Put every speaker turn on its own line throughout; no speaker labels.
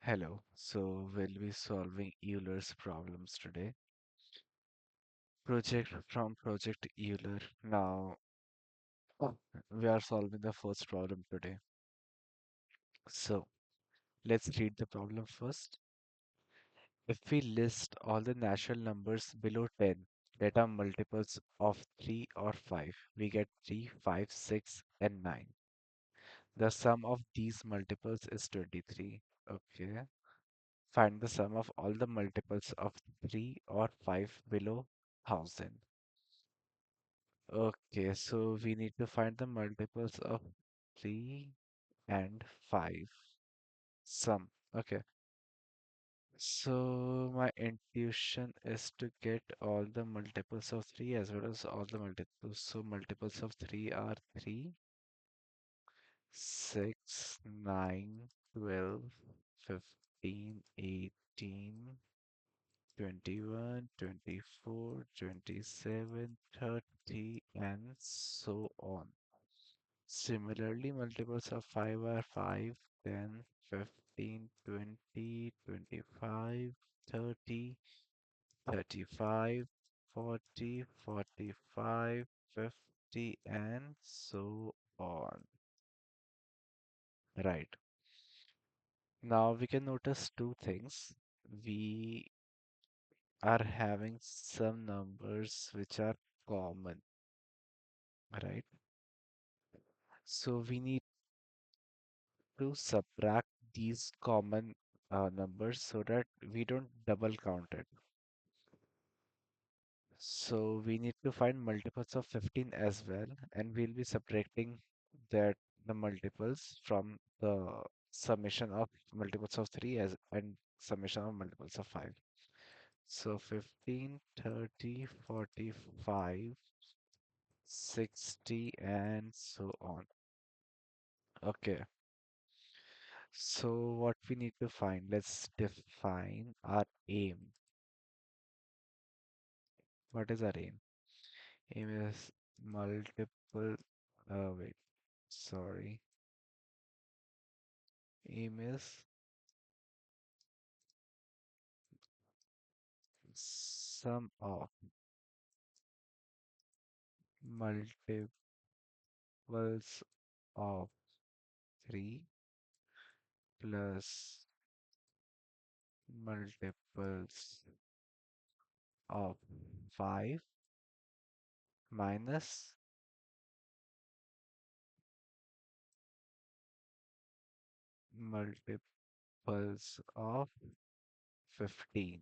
Hello, so we'll be solving Euler's problems today. Project from Project Euler. Now, we are solving the first problem today. So, let's read the problem first. If we list all the natural numbers below 10 that are multiples of 3 or 5, we get 3, 5, 6, and 9. The sum of these multiples is 23. Okay. Find the sum of all the multiples of 3 or 5 below 1000. Okay, so we need to find the multiples of 3 and 5. Sum. Okay. So my intuition is to get all the multiples of 3 as well as all the multiples. So multiples of 3 are 3, 6, 9, 12, 15, 18, 21, 24, 27, 30, and so on. Similarly, multiples of 5 are 5, 10, 15, 20, 25, 30, 35, 40, 45, 50, and so on. Right. Now we can notice two things. We are having some numbers which are common, right? So we need to subtract these common numbers so that we don't double count it. So we need to find multiples of 15 as well, and we'll be subtracting that the multiples from the summation of multiples of 3 as and summation of multiples of 5. So 15, 30, 45, 60, and so on. Okay, so what we need to find, let's define our aim. What is our aim? Aim is multiple, wait, sorry. Aim is sum of multiples of 3 plus multiples of 5 minus multiples of 15.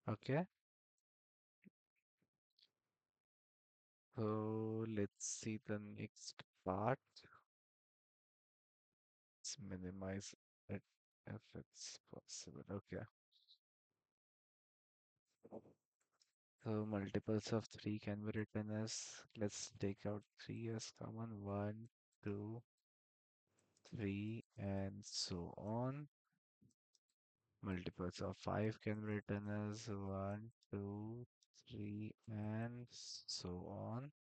Okay, so let's see the next part. Let's minimize it if it's possible. Okay, so multiples of 3 can be written as, let's take out 3 as common, 1, 2, 3, and so on. Multiples of 5 can be written as 1, 2, 3, and so on.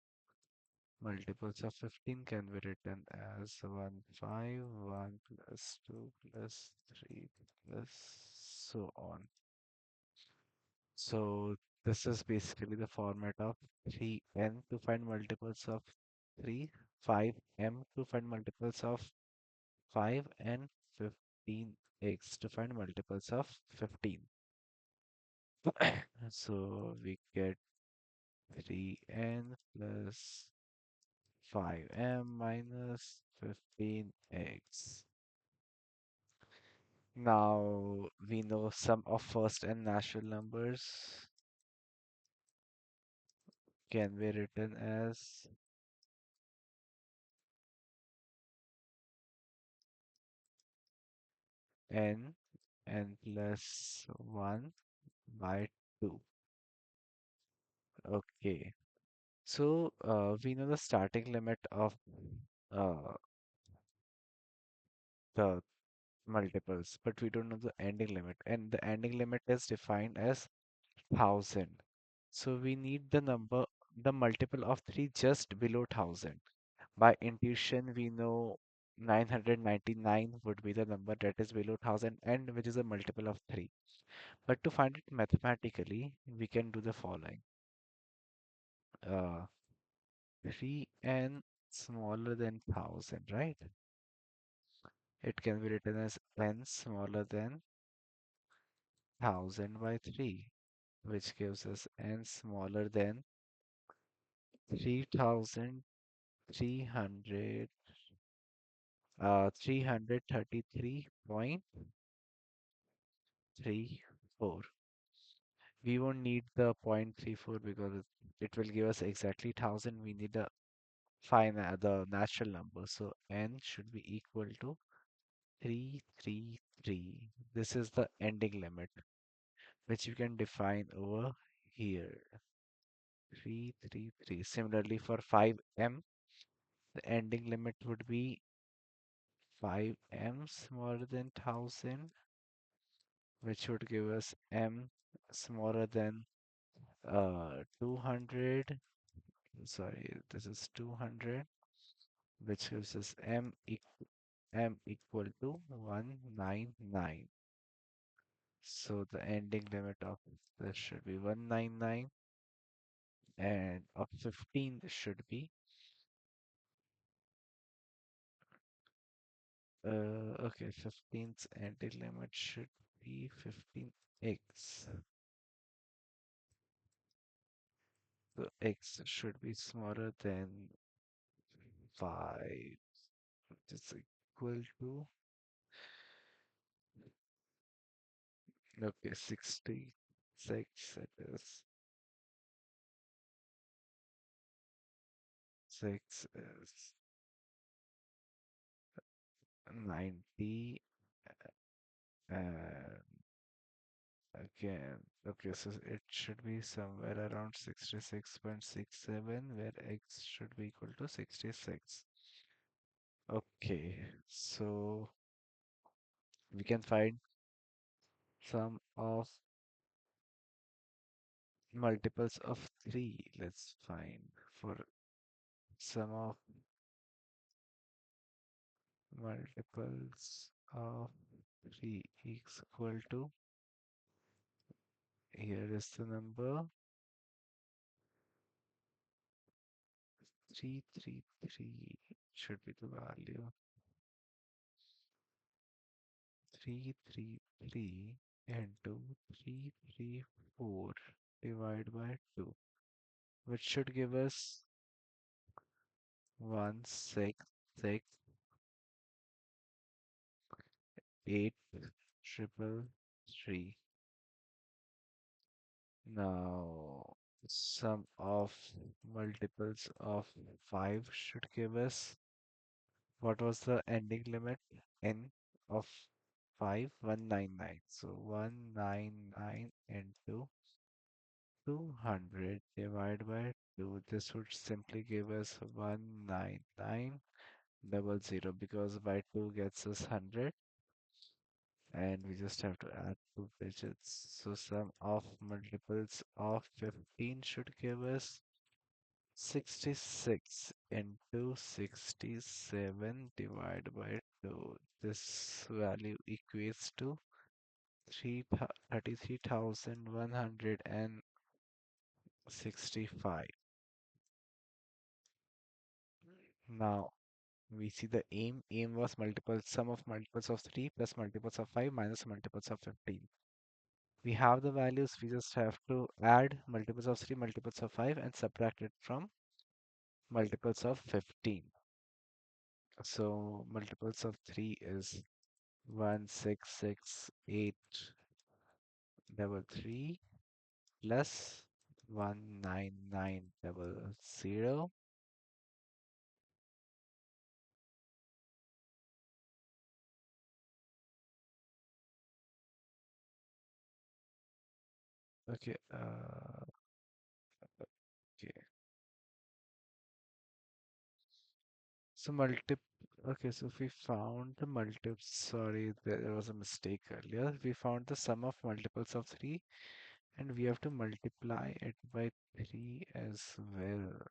Multiples of 15 can be written as 1, 5, 1 plus 2 plus 3 plus so on. So this is basically the format of 3n to find multiples of 3, 5m to find multiples of 5, and 15x to find multiples of 15. So we get 3n plus 5m minus 15x. Now we know sum of first and natural numbers can be written as n plus 1 by 2. Okay. So we know the starting limit of uh, the multiples, but we don't know the ending limit. And the ending limit is defined as 1000. So we need the multiple of 3 just below 1000. By intuition, we know 999 would be the number that is below 1000 and which is a multiple of 3. But to find it mathematically, we can do the following. Uh, 3n smaller than 1000, right? It can be written as n smaller than 1000 by 3, which gives us n smaller than 3300, 333.34. We won't need the 0.34 because it will give us exactly 1000. We need the the natural number. So n should be equal to 333. This is the ending limit, which you can define over here. 333. Similarly, for 5m, the ending limit would be 5m smaller than 1000, which would give us m smaller than 200. Sorry, this is 200, which gives us m equal to 199. So the ending limit of this should be 199, and of 15 should be okay, 15's ending limit should be 15x. So x should be smaller than 5, which is equal to, okay, 66. It is 6 is 90, and again, okay, so it should be somewhere around 66.67, where x should be equal to 66. Okay, so we can find sum of multiples of 3. Let's find for sum of multiples of 3 is equal to, here is the number 333 should be the value 333 into 334 divided by 2, which should give us 166,833. Now, sum of multiples of 5 should give us, what was the ending limit? N of 5, 199. So 199 into 200 divided by 2. This would simply give us 19900, because by 2 gets us 100, and we just have to add two digits. So sum of multiples of 15 should give us 66 into 67 divided by 2. This value equates to 33,165. Now we see the aim. Aim was sum of multiples of 3 plus multiples of 5 minus multiples of 15. We have the values, we just have to add multiples of 3, multiples of 5 and subtract it from multiples of 15. So multiples of 3 is 166,833 plus 19900. Okay, okay. So okay, so we found the sorry, there was a mistake earlier. We found the sum of multiples of 3, and we have to multiply it by 3 as well.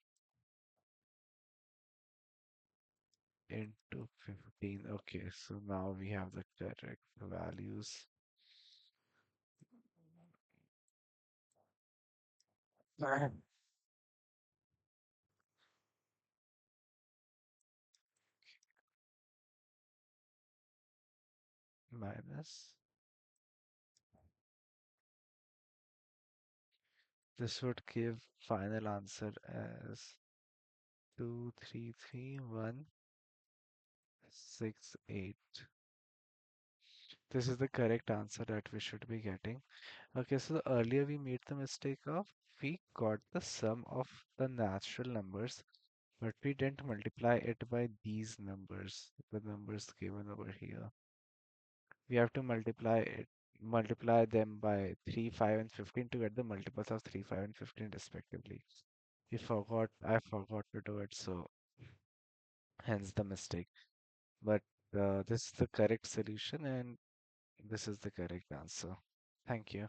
into 15. Okay, so now we have the correct values. Minus. This would give final answer as 233,168. This is the correct answer that we should be getting. Okay, so earlier we made the mistake of we got the sum of the natural numbers, but we didn't multiply it by these numbers, the numbers given over here. We have to multiply them by 3, 5, and 15 to get the multiples of 3, 5, and 15 respectively. I forgot to do it, so hence the mistake. But this is the correct solution and this is the correct answer. Thank you.